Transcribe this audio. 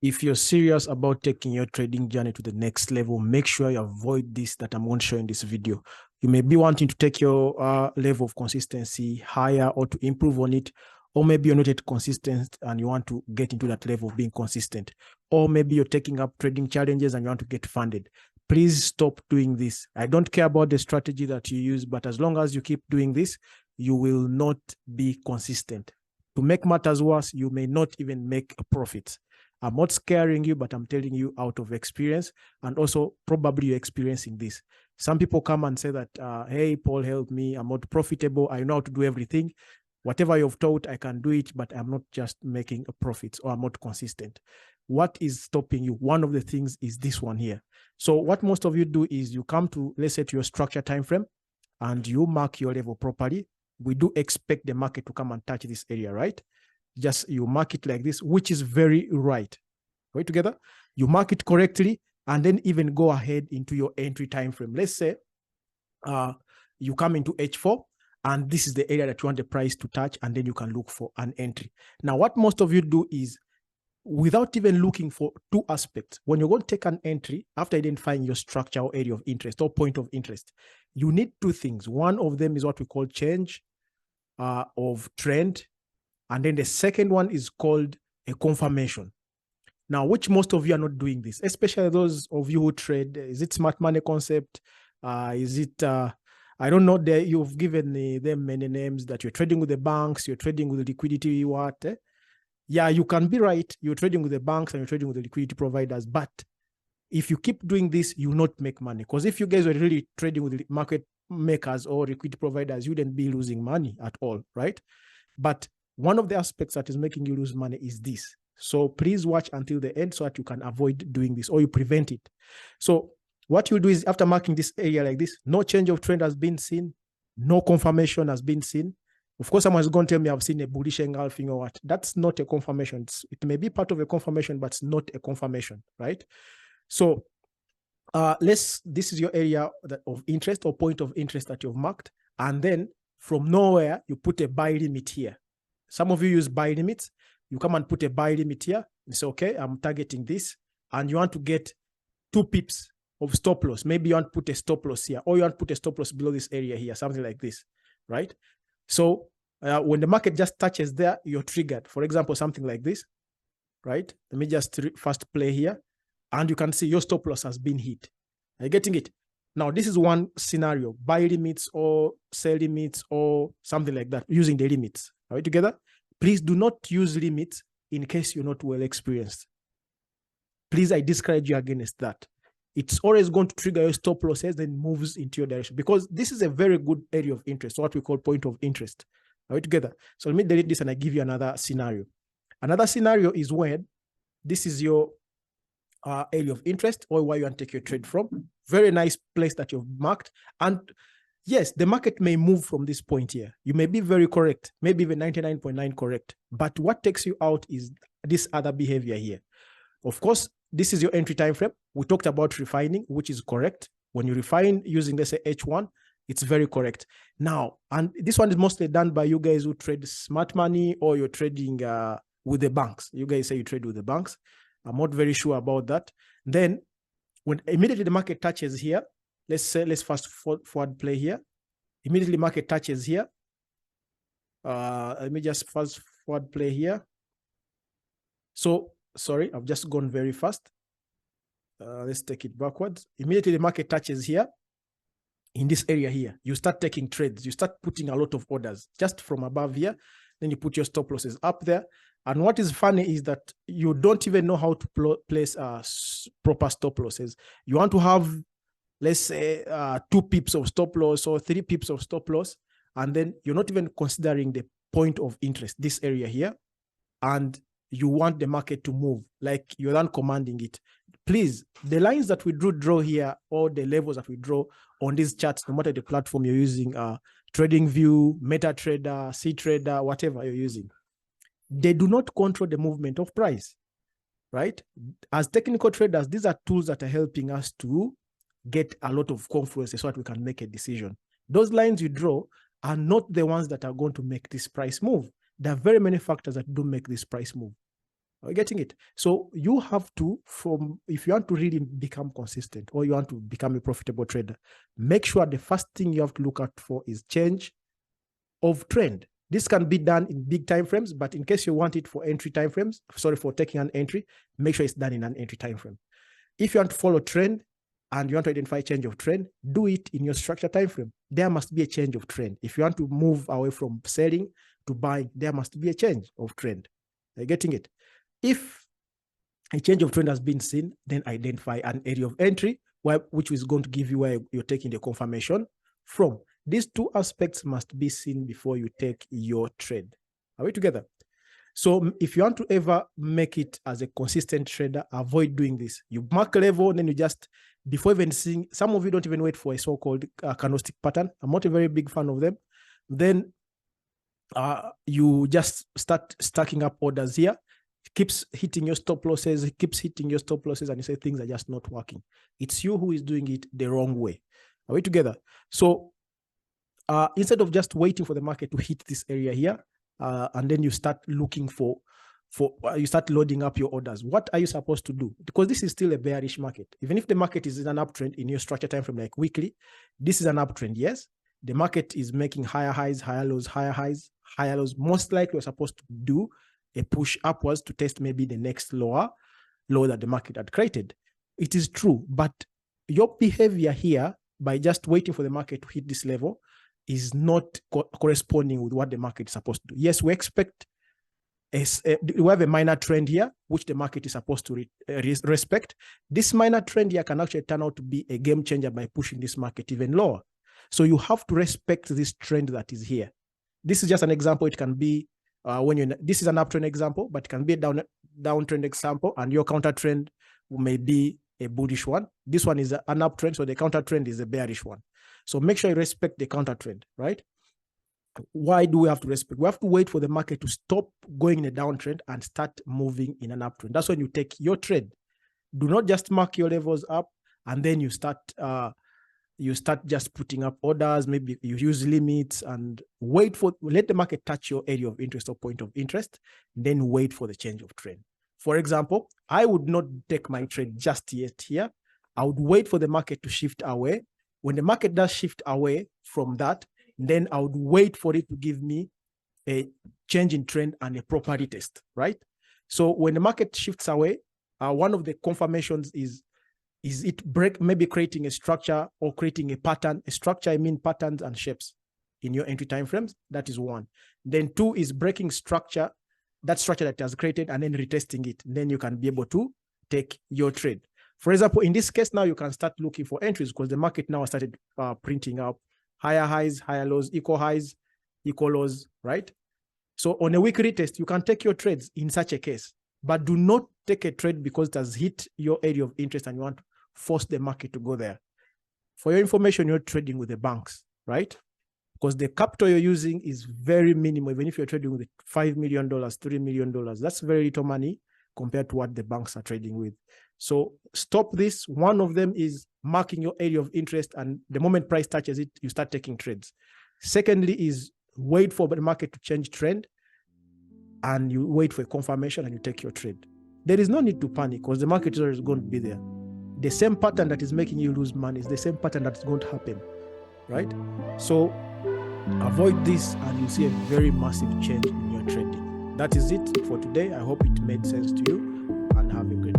if you're serious about taking your trading journey to the next level, make sure you avoid this that I'm going to show in this video. You may be wanting to take your level of consistency higher or to improve on it, or maybe you're not yet consistent and you want to get into that level of being consistent, or maybe you're taking up trading challenges and you want to get funded. Please stop doing this. I don't care about the strategy that you use, but as long as you keep doing this, you will not be consistent. To make matters worse, you may not even make a profit. I'm not scaring you, but I'm telling you out of experience, and also probably you're experiencing this. Some people come and say that, hey, Paul, help me. I'm not profitable. I know how to do everything. Whatever you've taught, I can do it, but I'm not just making a profit, or I'm not consistent. What is stopping you? One of the things is this one here. So what most of you do is you come to, let's say, to your structure time frame, and you mark your level properly. We do expect the market to come and touch this area, right? Just you mark it like this, which is very right. Right together, you mark it correctly, and then even go ahead into your entry time frame. Let's say you come into H4, and this is the area that you want the price to touch, and then you can look for an entry. Now, what most of you do is, without even looking for two aspects, when you're going to take an entry, after identifying your structure or area of interest or point of interest, you need two things. One of them is what we call change of trend. And then the second one is called a confirmation. Now, which most of you are not doing this, especially those of you who trade. Is it smart money concept? Is it, I don't know, you've given them many names, that you're trading with the banks, you're trading with the liquidity, what? Yeah, you can be right. You're trading with the banks and you're trading with the liquidity providers. But if you keep doing this, you will not make money. Because if you guys were really trading with the market makers or liquidity providers, you wouldn't be losing money at all, right? But one of the aspects that is making you lose money is this. So please watch until the end so that you can avoid doing this, or you prevent it. So what you do is, after marking this area like this, no change of trend has been seen, no confirmation has been seen. Of course, someone's going to tell me I've seen a bullish engulfing or what. That's not a confirmation. It may be part of a confirmation, but it's not a confirmation, right? So this is your area of interest or point of interest that you've marked. And then from nowhere, you put a buy limit here. Some of you use buy limits. You come and put a buy limit here. You say, okay, I'm targeting this. And you want to get 2 pips of stop loss. Maybe you want to put a stop loss here, or you want to put a stop loss below this area here, something like this, right? So when the market just touches there, you're triggered. For example, something like this, right? Let me just first play here. And you can see your stop loss has been hit. Are you getting it? Now, this is one scenario, buy limits or sell limits or something like that, using the limits. Are we together? Please do not use limits in case you're not well experienced. Please, I discourage you against that. It's always going to trigger your stop losses, then moves into your direction, because this is a very good area of interest, what we call point of interest. Are we together? So let me delete this and I give you another scenario. Another scenario is when this is your area of interest, or where you want to take your trade from. Very nice place that you've marked. And yes, the market may move from this point here. You may be very correct, maybe even 99.9 correct. But what takes you out is this other behavior here. Of course, this is your entry time frame. We talked about refining, which is correct. When you refine using, let's say, H1, it's very correct. Now, and this one is mostly done by you guys who trade smart money, or you're trading with the banks. You guys say you trade with the banks. I'm not very sure about that. Then when immediately the market touches here, let's fast forward play here. Immediately market touches here. Let me just fast forward play here. So, sorry, I've just gone very fast. Let's take it backwards. Immediately the market touches here. In this area here, you start taking trades. You start putting a lot of orders just from above here. Then you put your stop losses up there. And what is funny is that you don't even know how to place proper stop losses. You want to have, let's say, 2 pips of stop loss or 3 pips of stop loss. And then you're not even considering the point of interest, this area here. And you want the market to move, like you're not commanding it. Please, the lines that we draw here, or the levels that we draw on these charts, no matter the platform you're using, TradingView, MetaTrader, CTrader, whatever you're using, they do not control the movement of price, right? As technical traders, these are tools that are helping us to get a lot of confluence so that we can make a decision. Those lines you draw are not the ones that are going to make this price move. There are very many factors that do make this price move. Are you getting it? So you have to, if you want to really become consistent or you want to become a profitable trader, make sure the first thing you have to look out for is change of trend. This can be done in big time frames, but in case you want it for entry time frames, for taking an entry, make sure it's done in an entry time frame. If you want to follow trend and you want to identify change of trend, do it in your structure time frame. There must be a change of trend. If you want to move away from selling to buying, there must be a change of trend. Are you getting it? If a change of trend has been seen, then identify an area of entry, which is going to give you where you're taking the confirmation from. These two aspects must be seen before you take your trade. Are we together? So if you want to ever make it as a consistent trader, avoid doing this. You mark a level, and then you just, before even seeing, some of you don't even wait for a so-called candlestick pattern. I'm not a very big fan of them. Then you just start stacking up orders here. It keeps hitting your stop losses. It keeps hitting your stop losses, and you say things are just not working. It's you who is doing it the wrong way. Are we together? So instead of just waiting for the market to hit this area here, and then you start looking you start loading up your orders. What are you supposed to do? Because this is still a bearish market. Even if the market is in an uptrend in your structure time frame, like weekly, this is an uptrend. Yes, the market is making higher highs, higher lows, higher highs, higher lows. Most likely, you're supposed to do a push upwards to test maybe the next low that the market had created. It is true, but your behavior here by just waiting for the market to hit this level is not corresponding with what the market is supposed to do. Yes, we expect we have a minor trend here, which the market is supposed to respect. This minor trend here can actually turn out to be a game changer by pushing this market even lower. So you have to respect this trend that is here. This is just an example. It can be this is an uptrend example, but it can be a downtrend example, and your counter trend may be a bullish one. This one is an uptrend, so the counter trend is a bearish one. So make sure you respect the counter trend, right? Why do we have to respect? We have to wait for the market to stop going in a downtrend and start moving in an uptrend. That's when you take your trade. Do not just mark your levels up and then you start just putting up orders. Maybe you use limits and let the market touch your area of interest or point of interest, then wait for the change of trend. For example, I would not take my trade just yet here. I would wait for the market to shift away. When the market does shift away from that, then I would wait for it to give me a change in trend and a proper retest, right? So when the market shifts away, one of the confirmations is it maybe creating a structure or creating a pattern. A structure, I mean patterns and shapes in your entry time frames. That is one. Then two is breaking structure, that structure that has created, and then retesting it. Then you can be able to take your trade. For example, in this case, now you can start looking for entries because the market now started printing up higher highs, higher lows, equal highs, equal lows, right? So on a weekly retest, you can take your trades in such a case, but do not take a trade because it has hit your area of interest and you want to force the market to go there. For your information, you're trading with the banks, right? Because the capital you're using is very minimal. Even if you're trading with $5 million, $3 million, that's very little money compared to what the banks are trading with. So stop this. One of them is marking your area of interest, and the moment price touches it, you start taking trades. Secondly is wait for the market to change trend, and you wait for a confirmation and you take your trade. There is no need to panic because the market is always going to be there. The same pattern that is making you lose money is the same pattern that's going to happen, right? So avoid this and you see a very massive change in your trading. That is it for today. I hope it made sense to you, and have a great